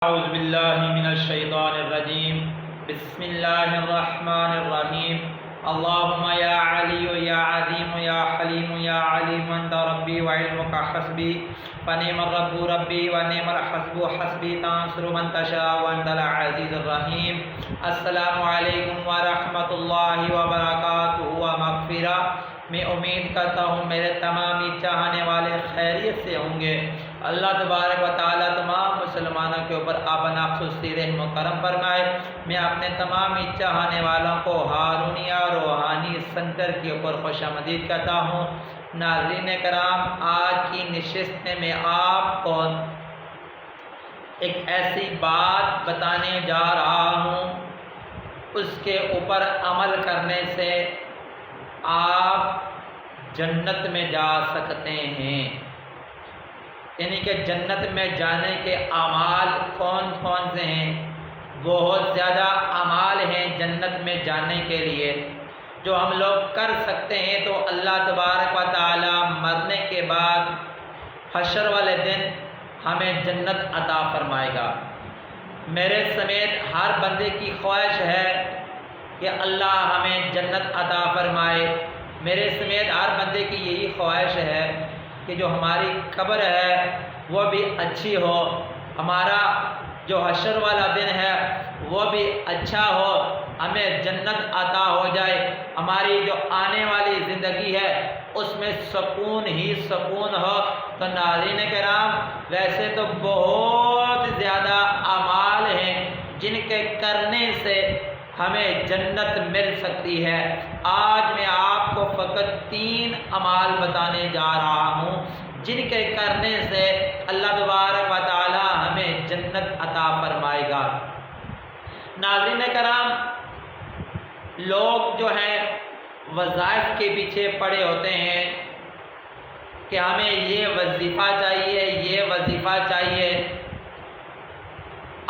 اعوذ باللہ من الشیطان الرجیم بسم اللہ الرحمن الرحیم اللہم یا علی یا عظیم یا حلیم یا علیم انت ربی وعلمک حسبی فنعم الرب ربی ونعم الحسب حسبی تنصر من تشاء وانت العزیز الرحیم۔ السلام علیکم ورحمۃ اللہ وبرکاتہ و مغفرہ۔ میں امید کرتا ہوں میرے تمامی چاہنے والے خیریت سے ہوں گے۔ اللہ تبارک و تعالیٰ تمام مسلمانوں کے اوپر آبنا خصوصی رحم و کرم فرمائے۔ میں اپنے تمامی چاہنے والوں کو ہارونیہ روحانی سنٹر کے اوپر خوش آمدید کہتا ہوں۔ ناظرین کرام، آج کی نشست میں میں آپ کو ایک ایسی بات بتانے جا رہا ہوں، اس کے اوپر عمل کرنے سے آپ جنت میں جا سکتے ہیں۔ یعنی کہ جنت میں جانے کے اعمال کون کون سے ہیں؟ بہت زیادہ اعمال ہیں جنت میں جانے کے لیے جو ہم لوگ کر سکتے ہیں، تو اللہ تبارک و تعالی مرنے کے بعد حشر والے دن ہمیں جنت عطا فرمائے گا۔ میرے سمیت ہر بندے کی خواہش ہے کہ اللہ ہمیں جنت عطا فرمائے۔ میرے سمیت ہر بندے کی یہی خواہش ہے کہ جو ہماری قبر ہے وہ بھی اچھی ہو، ہمارا جو حشر والا دن ہے وہ بھی اچھا ہو، ہمیں جنت عطا ہو جائے، ہماری جو آنے والی زندگی ہے اس میں سکون ہی سکون ہو۔ تو ناظرین کرام، ویسے تو بہت زیادہ اعمال ہیں جن کے کرنے سے ہمیں جنت مل سکتی ہے۔ آج میں آپ کو فقط 3 اعمال بتانے جا رہا ہوں جن کے کرنے سے اللہ تبارک و تعالی ہمیں جنت عطا فرمائے گا۔ ناظرین کرام، لوگ جو ہیں وظائف کے پیچھے پڑے ہوتے ہیں کہ ہمیں یہ وظیفہ چاہیے، یہ وظیفہ چاہیے۔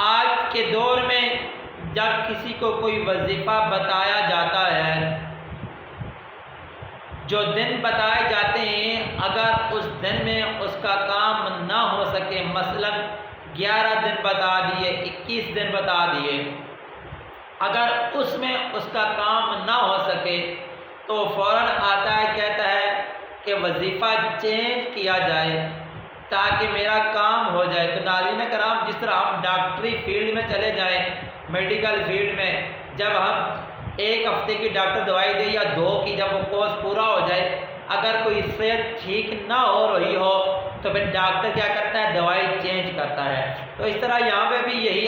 آج کے دور میں جب کسی کو کوئی وظیفہ بتایا جاتا ہے، جو دن بتائے جاتے ہیں، اگر اس دن میں اس کا کام نہ ہو سکے، مثلا 11 دن بتا دیے، 21 دن بتا دیے، اگر اس میں اس کا کام نہ ہو سکے تو فوراً آتا ہے، کہتا ہے کہ وظیفہ چینج کیا جائے تاکہ میرا کام ہو جائے۔ تو ناظرین کرام، جس طرح ہم ڈاکٹری فیلڈ میں چلے جائیں، میڈیکل فیلڈ میں، جب ہم 1 ہفتے کی ڈاکٹر دوائی دے یا 2 کی، جب وہ کورس پورا ہو جائے، اگر کوئی صحت ٹھیک نہ ہو رہی ہو تو پھر ڈاکٹر کیا کرتا ہے؟ دوائی چینج کرتا ہے۔ تو اس طرح یہاں پہ بھی یہی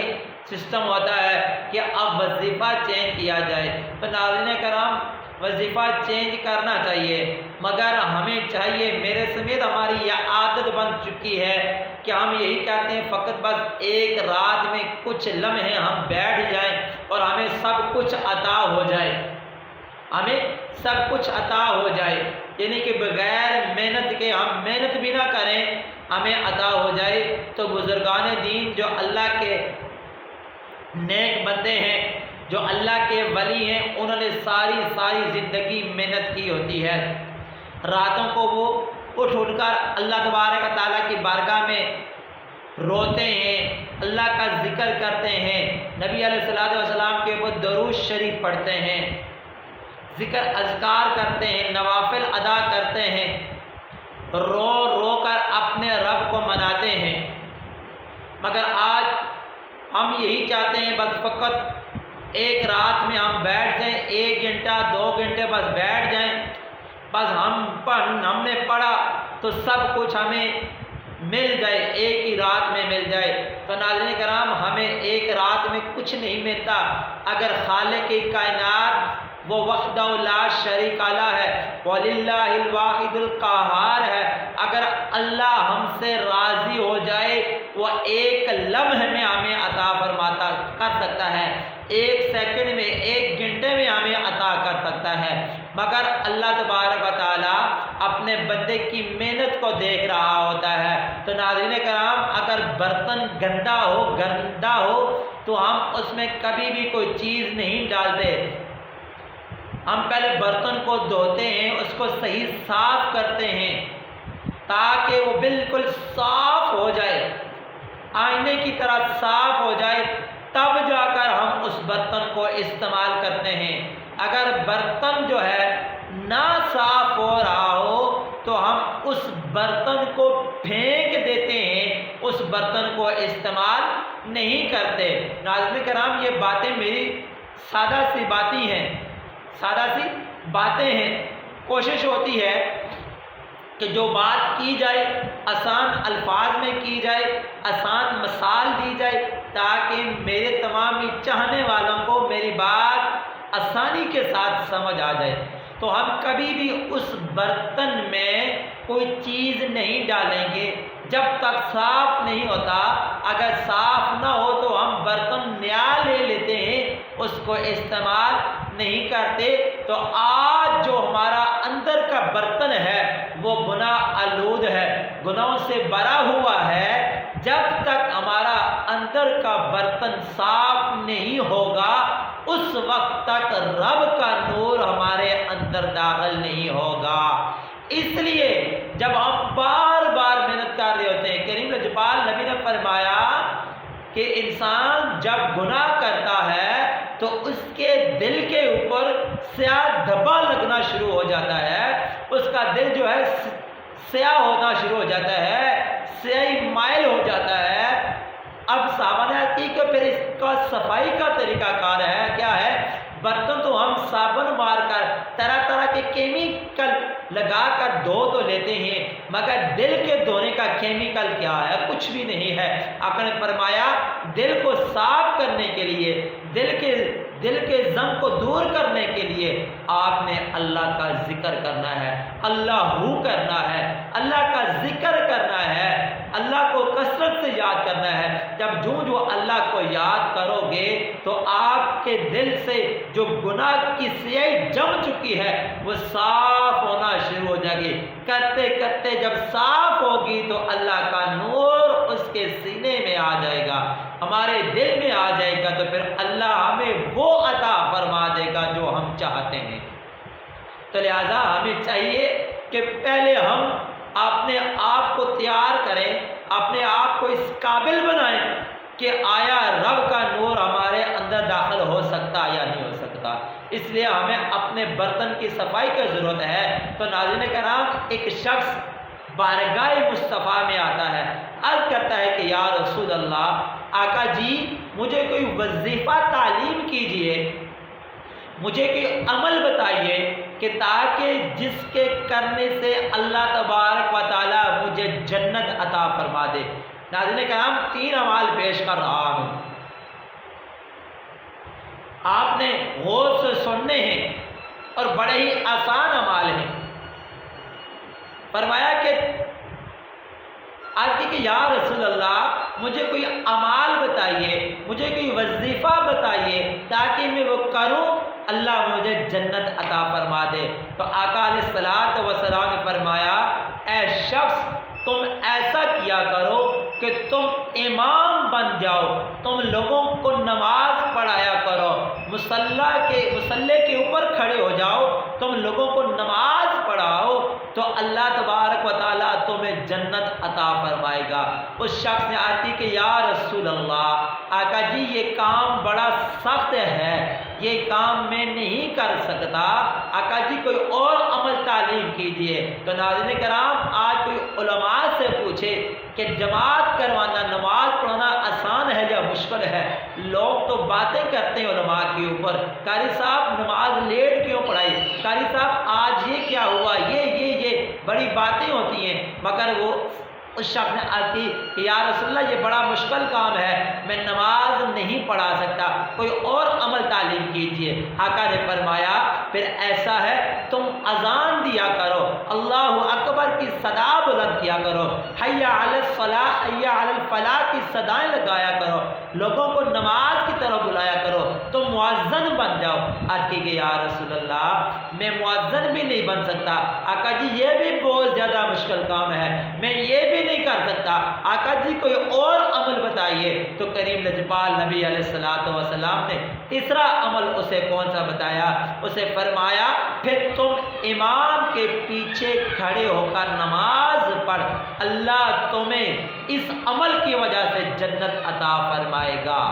سسٹم ہوتا ہے کہ اب وظیفہ چینج کیا جائے۔ تو ناظرین کرام، وظیفہ چینج کرنا چاہیے، مگر ہمیں چاہیے، میرے سمیت ہماری یہ عادت بن چکی ہے کہ ہم یہی کہتے ہیں فقط بس ایک رات میں کچھ لمحے ہم بیٹھ جائیں اور ہمیں سب کچھ عطا ہو جائے، ہمیں سب کچھ عطا ہو جائے، یعنی کہ بغیر محنت کے، ہم محنت بھی نہ کریں، ہمیں عطا ہو جائے۔ تو بزرگان دین جو اللہ کے نیک بندے ہیں، جو اللہ کے ولی ہیں، انہوں نے ساری زندگی محنت کی ہوتی ہے۔ راتوں کو وہ اٹھ کر اللہ تبارک و تعالیٰ کی بارگاہ میں روتے ہیں، اللہ کا ذکر کرتے ہیں، نبی علیہ الصلوۃ والسلام کے اوپر درود شریف پڑھتے ہیں، ذکر اذکار کرتے ہیں، نوافل ادا کرتے ہیں، رو رو کر اپنے رب کو مناتے ہیں۔ مگر آج ہم یہی چاہتے ہیں بس فقط ایک رات میں ہم بیٹھ جائیں، 1 گھنٹہ 2 گھنٹے بس بیٹھ جائیں، بس ہم نے پڑھا تو سب کچھ ہمیں مل جائے، ایک ہی رات میں مل جائے۔ تو ناظرین کرام، ہمیں ایک رات میں کچھ نہیں ملتا۔ اگر خالق کائنات وہ وحدہ لا شریک لہ ہے، وَلِلَّهِ الْوَاحِدُ الْقَہَّارُ ہے، اگر اللہ ہم سے راضی ہو جائے، وہ ایک لمحے میں ہمیں عطا فرماتا کر سکتا ہے، 1 سیکنڈ میں، 1 گھنٹے میں ہمیں عطا کر سکتا ہے۔ مگر اللہ تبارک و تعالیٰ اپنے بندے کی محنت کو دیکھ رہا ہوتا ہے۔ تو ناظرین کرام، اگر برتن گندا ہو تو ہم اس میں کبھی بھی کوئی چیز نہیں ڈالتے، ہم پہلے برتن کو دھوتے ہیں، اس کو صحیح صاف کرتے ہیں تاکہ وہ بالکل صاف ہو جائے۔ آئینے کی طرح صاف ہو جائے تب جا کر ہم اس برتن کو استعمال کرتے ہیں۔ اگر برتن جو ہے نہ صاف ہو رہا ہو تو ہم اس برتن کو پھینک دیتے ہیں، اس برتن کو استعمال نہیں کرتے۔ ناظرین کرام، یہ باتیں میری سادہ سی باتیں ہیں۔ کوشش ہوتی ہے کہ جو بات کی جائے آسان الفاظ میں کی جائے، آسان مثال دی جائے، تاکہ میرے تمام چاہنے والوں کو میری بات آسانی کے ساتھ سمجھ آ جائے۔ تو ہم کبھی بھی اس برتن میں کوئی چیز نہیں ڈالیں گے جب تک صاف نہیں ہوتا۔ اگر صاف نہ ہو تو ہم برتن نیا لے لیتے ہیں، اس کو استعمال نہیں کرتے۔ تو آج جو ہمارا اندر کا برتن ہے وہ گناہ آلود ہے، گناہوں سے بھرا ہوا ہے۔ جب تک ہمارا اندر کا برتن صاف نہیں ہوگا اس وقت تک رب کا نور ہمارے اندر داخل نہیں ہوگا۔ اس لیے جب ہم بار بار محنت کر رہے ہوتے ہیں، کریم لجپال نبی نے فرمایا کہ انسان جب گناہ کرتا ہے تو اس کے دل کے اوپر سیاہ دھبا لگنا شروع ہو جاتا ہے، اس کا دل جو ہے سیاہ ہونا شروع ہو جاتا ہے، سیاہی مائل ہو جاتا ہے۔ اب صحابہ نے عرض کی کہ پھر اس کا صفائی کا طریقہ کار ہے کیا ہے؟ برتن تو ہم صابن مار کر طرح طرح کے کیمیکل لگا کر دھو تو لیتے ہیں، مگر دل کے دھونے کا کیمیکل کیا ہے؟ کچھ بھی نہیں ہے۔ آقا نے فرمایا دل کو صاف کرنے کے لیے، دل کے زنگ کو دور کرنے کے لیے آپ نے اللہ کا ذکر کرنا ہے، اللہ کرنا ہے، اللہ کا ذکر کرنا ہے، اللہ کو کثرت سے یاد کرنا ہے۔ جب جو اللہ کو یاد کرو گے تو آپ کے دل سے جو گناہ کی سیاہی جم چکی ہے وہ صاف ہونا شروع ہو جائے گی۔ کرتے کرتے جب صاف ہوگی تو اللہ کا نور اس کے سینے میں آ جائے گا، ہمارے دل میں آ جائے گا، تو پھر اللہ ہمیں وہ عطا فرما دے گا جو ہم چاہتے ہیں۔ تو لہذا ہمیں چاہیے کہ پہلے ہم اپنے آپ کو تیار کریں، اپنے آپ کو اس قابل بنائیں کہ آیا رب کا نور ہمارے اندر داخل ہو سکتا یا نہیں ہو سکتا۔ اس لیے ہمیں اپنے برتن کی صفائی کی ضرورت ہے۔ تو ناظرین کرام، ایک شخص بارگاہ مصطفیٰ میں آتا ہے، عرض کرتا ہے کہ یا رسول اللہ، آقا جی مجھے کوئی وظیفہ تعلیم کیجئے، مجھے کوئی عمل بتائیے کہ تاکہ جس کے کرنے سے اللہ تبارک و تعالی مجھے جنت عطا فرما دے۔ ناظرین کرام، 3 اعمال پیش کر رہا ہوں، آپ نے غور سے سننے ہیں اور بڑے ہی آسان اعمال ہیں۔ فرمایا کہ آج کہ یا رسول اللہ مجھے کوئی اعمال بتائیے، مجھے کوئی وظیفہ بتائیے تاکہ میں وہ کروں، اللہ مجھے جنت عطا فرما دے۔ تو آقا علیہ الصلوۃ والسلام نے فرمایا اے شخص، تم ایسا کیا کرو کہ تم امام بن جاؤ، تم لوگوں کو نماز پڑھایا کرو، مصلی کے اوپر کھڑے ہو جاؤ، تم لوگوں کو نماز پڑھاؤ، تو اللہ تبارک و تعالیٰ تمہیں جنت عطا فرمائے گا۔ اس شخص نے آتی کہ یا رسول اللہ، آقا جی یہ کام بڑا سخت ہے، یہ کام میں نہیں کر سکتا، آقا جی کوئی اور عمل تعلیم کیجئے۔ تو ناظرین کرام، آج کوئی علماء سے پوچھے کہ جماعت کروانا، نماز پڑھنا آسان ہے یا مشکل ہے؟ لوگ تو باتیں کرتے ہیں علماء کے اوپر، قاری صاحب نماز لیٹ کیوں پڑھائی، قاری صاحب آج یہ کیا ہوا، یہ بڑی باتیں ہوتی ہیں، مگر وہ اس شخص نے عرض کی کہ یا رسول اللہ یہ بڑا مشکل کام ہے، میں نماز نہیں پڑھا سکتا، کوئی اور عمل تعلیم کیجئے۔ آقا نے فرمایا پھر ایسا ہے تم اذان دیا کرو، اللہ اکبر کی صدا بلند کیا کرو، حی علی الصلاۃ حی علی الفلاح کی صدائیں لگایا کرو، لوگوں کو نماز کی طرف بلایا کرو، تم مؤذن بن جاؤ۔ عرض کی کہ یا رسول اللہ میں مؤذن بھی نہیں بن سکتا، آقا جی یہ بھی بہت زیادہ مشکل کام ہے، میں یہ بھی نہیں کر سکتا، آقا جی کوئی اور عمل بتائیے۔ تو کریم لجپال نبی علیہ السلام نے تیسرا عمل اسے کون سا بتایا؟ اسے فرمایا پھر تم امام کے پیچھے کھڑے ہو کر نماز پڑھ، اللہ تمہیں اس عمل کی وجہ سے جنت عطا فرمائے گا۔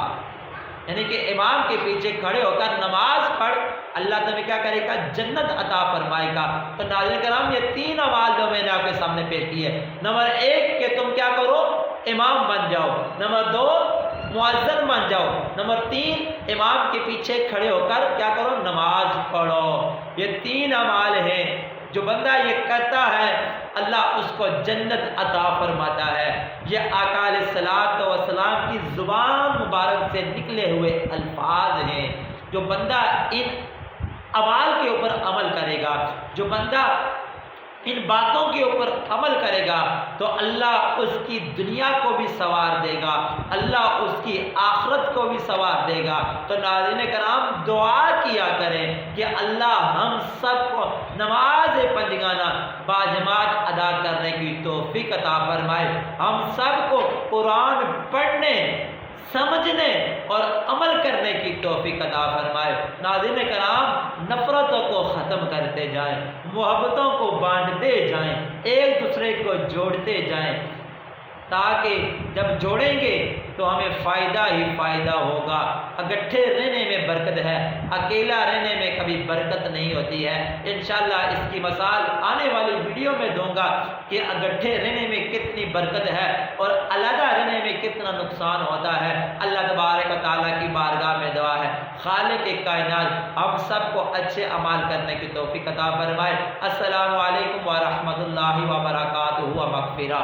یعنی کہ امام کے پیچھے کھڑے ہو کر نماز پڑھ، اللہ تمہیں کیا کرے گا؟ جنت عطا فرمائے گا۔ تو ناظرین کرام یہ تین اعمال جو میں نے آپ کے سامنے پیش کیے، نمبر ایک کہ تم کیا کرو؟ امام بن جاؤ، نمبر دو مؤذن بن جاؤ، نمبر تین امام کے پیچھے کھڑے ہو کر کیا کرو؟ نماز پڑھو۔ یہ تین اعمال ہیں، جو بندہ یہ کرتا ہے اللہ اس کو جنت عطا فرماتا ہے۔ یہ آقا علیہ السلام کی زبان مبارک سے نکلے ہوئے الفاظ ہیں۔ جو بندہ ان اعمال کے اوپر عمل کرے گا، جو بندہ ان باتوں کے اوپر عمل کرے گا، تو اللہ اس کی دنیا کو بھی سنوار دے گا، اللہ اس کی آخرت کو بھی سنوار دے گا۔ تو ناظرین کرام دعا کیا کریں کہ اللہ ہم سب کو نماز پنجگانہ باجماعت ادا کرنے کی توفیق عطا فرمائے، ہم سب کو قرآن پڑھنے، سمجھنے اور عمل کرنے کی توفیق عطا فرمائے۔ ناظرین کرام نفرتوں کو ختم کرتے جائیں، محبتوں کو بانٹتے جائیں، ایک دوسرے کو جوڑتے جائیں، تاکہ جب جوڑیں گے تو ہمیں فائدہ ہی فائدہ ہوگا۔ اکٹھے رہنے میں برکت ہے، اکیلا رہنے میں کبھی برکت نہیں ہوتی ہے۔ انشاءاللہ اس کی مثال آنے والی ویڈیو میں دوں گا کہ اکٹھے رہنے میں کتنی برکت ہے اور علیحدہ رہنے میں کتنا نقصان ہوتا ہے۔ اللہ تبارک و تعالیٰ کی بارگاہ میں دعا ہے خالق کائنات ہم سب کو اچھے اعمال کرنے کی توفیق عطا فرمائے۔ السلام علیکم ورحمۃ اللہ وبرکاتہ و مغفرہ۔